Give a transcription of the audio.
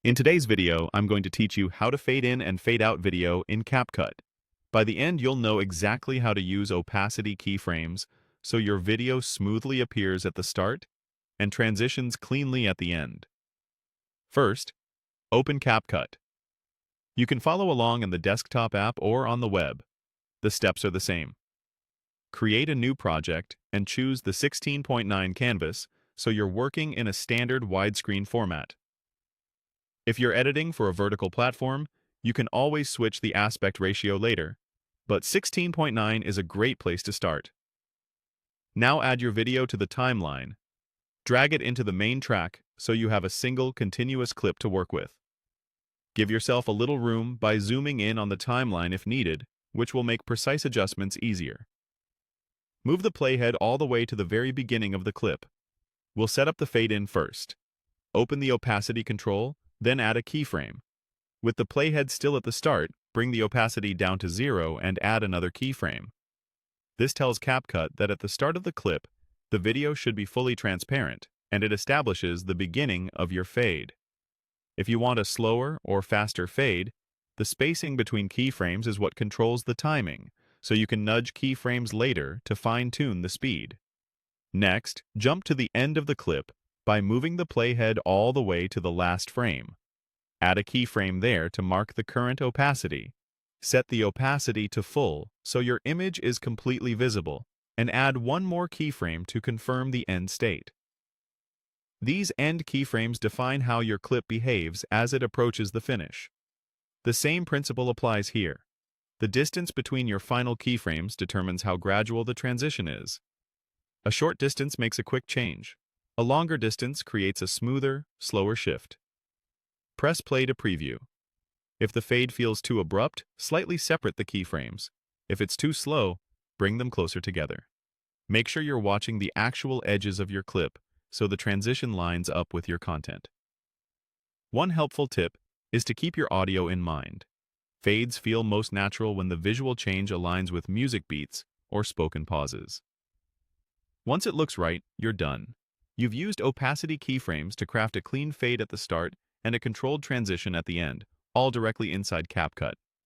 In today's video, I'm going to teach you how to fade in and fade out video in CapCut. By the end, you'll know exactly how to use opacity keyframes so your video smoothly appears at the start and transitions cleanly at the end. First, open CapCut. You can follow along in the desktop app or on the web. The steps are the same. Create a new project and choose the 16:9 canvas so you're working in a standard widescreen format. If you're editing for a vertical platform, you can always switch the aspect ratio later, but 16:9 is a great place to start. Now add your video to the timeline. Drag it into the main track so you have a single continuous clip to work with. Give yourself a little room by zooming in on the timeline if needed, which will make precise adjustments easier. Move the playhead all the way to the very beginning of the clip. We'll set up the fade-in first. Open the opacity control, then add a keyframe. With the playhead still at the start, bring the opacity down to 0 and add another keyframe. This tells CapCut that at the start of the clip, the video should be fully transparent, and it establishes the beginning of your fade. If you want a slower or faster fade, the spacing between keyframes is what controls the timing, so you can nudge keyframes later to fine-tune the speed. Next, jump to the end of the clip by moving the playhead all the way to the last frame. Add a keyframe there to mark the current opacity. Set the opacity to full so your image is completely visible, and add one more keyframe to confirm the end state. These end keyframes define how your clip behaves as it approaches the finish. The same principle applies here. The distance between your final keyframes determines how gradual the transition is. A short distance makes a quick change. A longer distance creates a smoother, slower shift. Press play to preview. If the fade feels too abrupt, slightly separate the keyframes. If it's too slow, bring them closer together. Make sure you're watching the actual edges of your clip so the transition lines up with your content. One helpful tip is to keep your audio in mind. Fades feel most natural when the visual change aligns with music beats or spoken pauses. Once it looks right, you're done. You've used opacity keyframes to craft a clean fade at the start and a controlled transition at the end, all directly inside CapCut.